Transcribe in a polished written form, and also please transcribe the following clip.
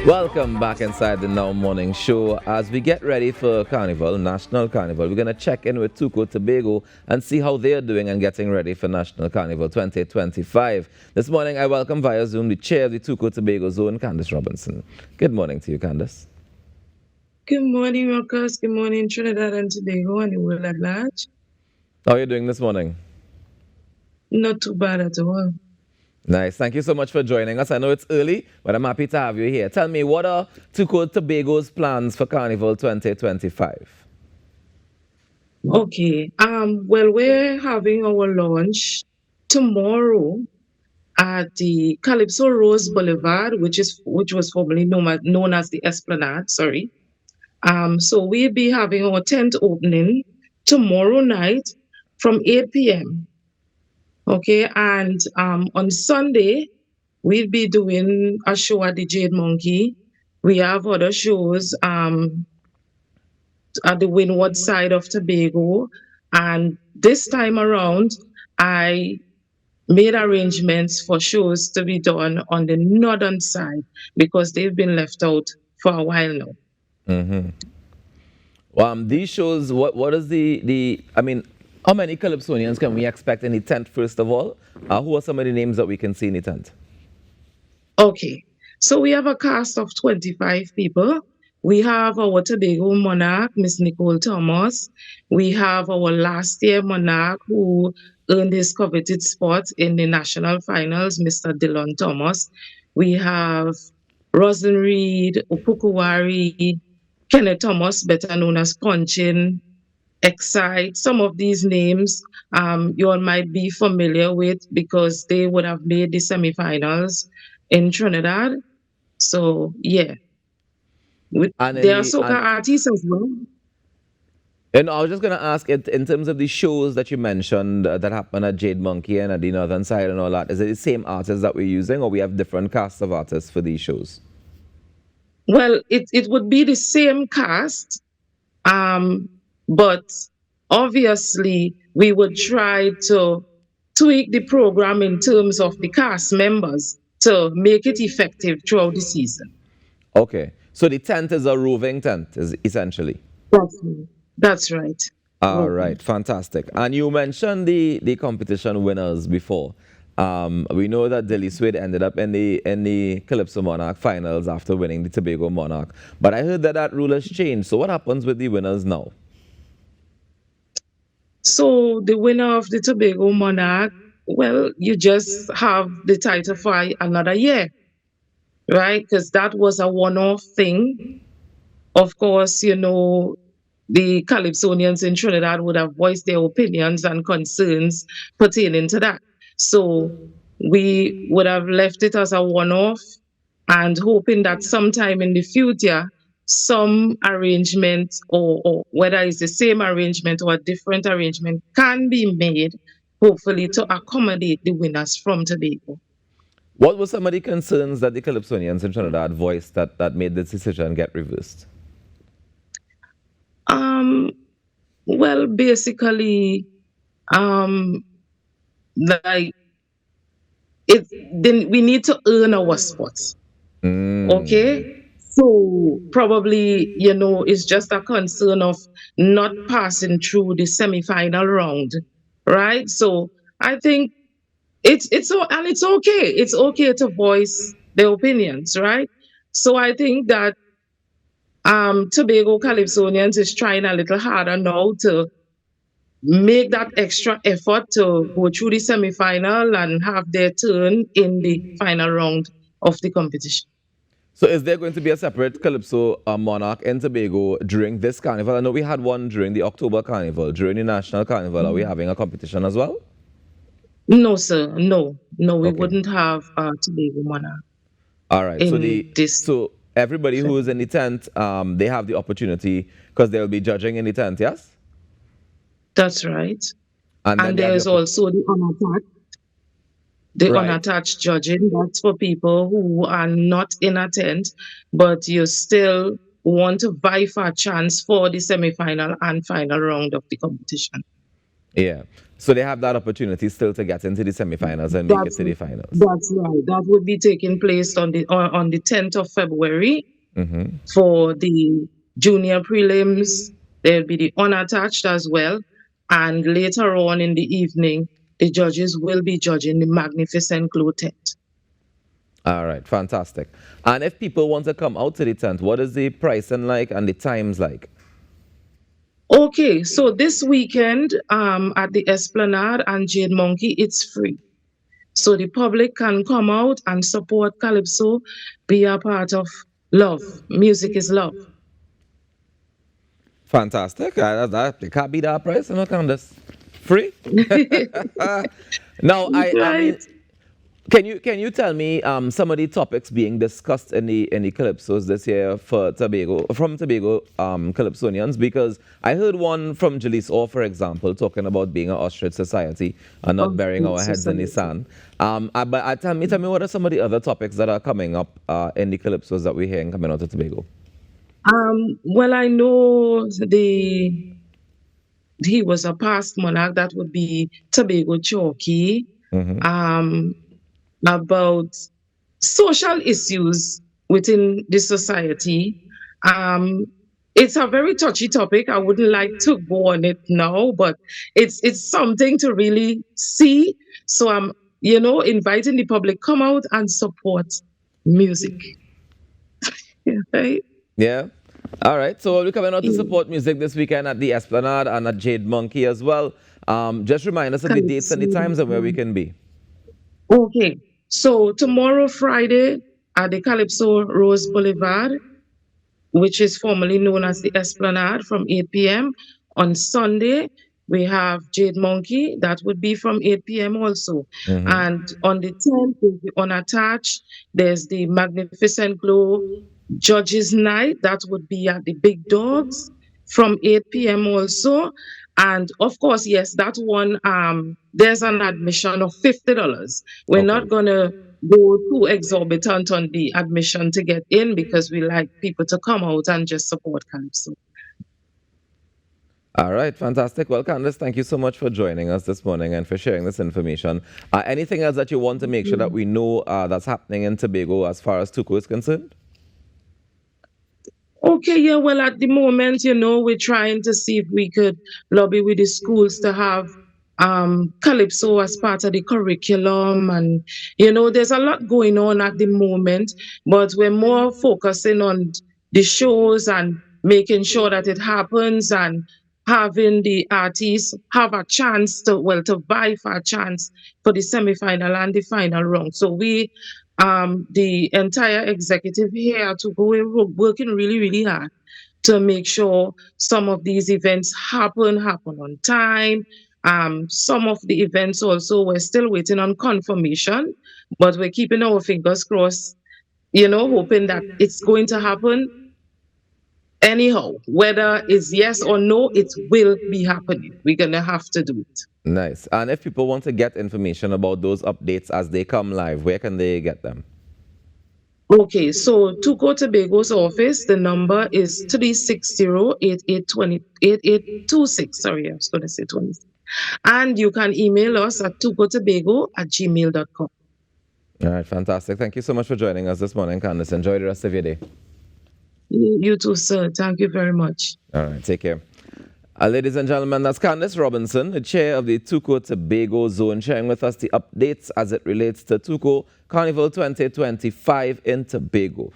Welcome back inside the Now Morning Show. As we get ready for Carnival, National Carnival, we're going to check in with TUCO Tobago and see how they're doing and getting ready for National Carnival 2025. This morning, I welcome via Zoom the chair of the TUCO Tobago Zone, Candice Robinson. Good morning to you, Candice. Good morning, Marcus. Good morning, Trinidad and Tobago and the world at large. How are you doing this morning? Not too bad at all. Nice. Thank you so much for joining us. I know it's early, but I'm happy to have you here. Tell me, what are TUCO Tobago's plans for Carnival 2025? Okay. Well, we're having our launch tomorrow at the Calypso Rose Boulevard, which was formerly known as the Esplanade. Sorry. So we'll be having our tent opening tomorrow night from 8 p.m. Okay, and on Sunday we'll be doing a show at the Jade Monkey. We have other shows at the windward side of Tobago, and this time around, I made arrangements for shows to be done on the northern side because they've been left out for a while now. Mm-hmm. These shows, what is I mean, how many Calypsonians can we expect in the tent, first of all? Who are some of the names that we can see in the tent? Okay, so we have a cast of 25 people. We have our Tobago monarch, Miss Nicole Thomas. We have our last year monarch who earned his coveted spot in the national finals, Mr. Dillon Thomas. We have Roslyn Reed, Upukuwari, Kenneth Thomas, better known as Punchin, Excite. Some of these names you all might be familiar with because they would have made the semifinals in Trinidad. So yeah, And in there are the soca and artists as well. and I was just going to ask it in terms of the shows that you mentioned that happen at Jade Monkey and at the northern side and all that. Is it the same artists that we're using, or we have different casts of artists for these shows? Well, it would be the same cast, um, but obviously we would try to tweak the program in terms of the cast members to make it effective throughout the season. Okay, so the tent is a roving tent, is essentially. That's that's right. All Roving. right, fantastic. And you mentioned the competition winners before. We know that Dilly Swede ended up in the Calypso Monarch finals after winning the Tobago Monarch. But I heard that that rule has changed. So what happens with the winners now? So the winner of the Tobago Monarch, well, you just have the title for another year, right? Because that was a one-off thing. Of course, the Calypsonians in Trinidad would have voiced their opinions and concerns pertaining to that. So we would have left it as a one-off and hoping that sometime in the future, some arrangement or whether it's the same arrangement or a different arrangement can be made, hopefully to accommodate the winners from Tobago. What were some of the concerns that the Calypsonians in Trinidad voiced that made this decision get reversed? Um, well, basically, um, like it then we need to earn our spots. Mm. Okay. So probably, it's just a concern of not passing through the semi-final round, right? So I think it's okay. It's okay to voice their opinions, right? So I think that Tobago Calypsonians is trying a little harder now to make that extra effort to go through the semi-final and have their turn in the final round of the competition. So is there going to be a separate Calypso Monarch in Tobago during this carnival? I know we had one during the October Carnival. During the National Carnival, are we having a competition as well? No, sir. No, we Okay. wouldn't have Tobago Monarch All right. So in the this. so everybody who is in the tent, they have the opportunity because they'll be judging in the tent, yes? That's right. And then And they have the there's also the right. unattached judging. That's for people who are not in a tent, but you still want to vie for a chance for the semi-final and final round of the competition. Yeah. So they have that opportunity still to get into the semifinals and make it That's to the finals. that's right. That would be taking place on the 10th of February Mm-hmm. for the junior prelims. There'll be the unattached as well, and later on in the evening, the judges will be judging the magnificent quartet. All right, fantastic. And if people want to come out to the tent, what is the pricing like and the times like? Okay, so this weekend at the Esplanade and Jade Monkey, it's free. So the public can come out and support Calypso, be a part of love. Music is love. Fantastic. It can't be that price, you know, Candice. Free? Now, I Right. mean, can you tell me some of the topics being discussed in the calypsos this year for Tobago from Tobago calypsonians? Because I heard one from Jalice Orr, for example, talking about being an ostrich society and not Of burying our heads in the society. sand. Tell me what are some of the other topics that are coming up in the calypsos that we're hearing coming out of Tobago? Well, I know he was a past monarch. That would be Tobago Chalky. Mm-hmm. Um, about social issues within the society. Um, it's a very touchy topic. I wouldn't like to go on it now, but it's something to really see. So I'm, inviting the public come out and support music. Yeah, right? Yeah. All right. So we're coming out to Yeah. support music this weekend at the Esplanade and at Jade Monkey as well. Just remind us of the dates and the Calypso. times and where we can be. Okay. So tomorrow, Friday, at the Calypso Rose Boulevard, which is formerly known as the Esplanade, from 8 p.m. On Sunday, we have Jade Monkey, that would be from 8 p.m. also. Mm-hmm. And on the 10th, is the Unattached, there's the Magnificent Glow Judges Night, that would be at the Big Dogs from 8 p.m. also. And of course, yes, that one, there's an admission of $50. We're Okay. not gonna go too exorbitant on the admission to get in because we like people to come out and just support Calypso. All right. Fantastic. Well, Candice, thank you so much for joining us this morning and for sharing this information. Anything else that you want to make sure that we know that's happening in Tobago as far as TUCO is concerned? Okay, yeah, well, at the moment, we're trying to see if we could lobby with the schools to have Calypso as part of the curriculum. And, there's a lot going on at the moment, but we're more focusing on the shows and making sure that it happens and having the artists have a chance to vie for a chance for the semi-final and the final round. So the entire executive here to go working really, really hard to make sure some of these events happen on time. Some of the events also we're still waiting on confirmation, but we're keeping our fingers crossed, hoping that it's going to happen anyhow. Whether it's yes or no, it will be happening. We're gonna have to do it. Nice. And if people want to get information about those updates as they come live, where can they get them? Okay, so TUCO Tobago's office, the number is 360-8826. Sorry, I was going to say 20. And you can email us at tucotobago@gmail.com. All right. Fantastic. Thank you so much for joining us this morning, Candice. Enjoy the rest of your day. You too, sir. Thank you very much. All right. Take care. Ladies and gentlemen, that's Candice Robinson, the chair of the TUCO Tobago Zone, sharing with us the updates as it relates to TUCO Carnival 2025 in Tobago.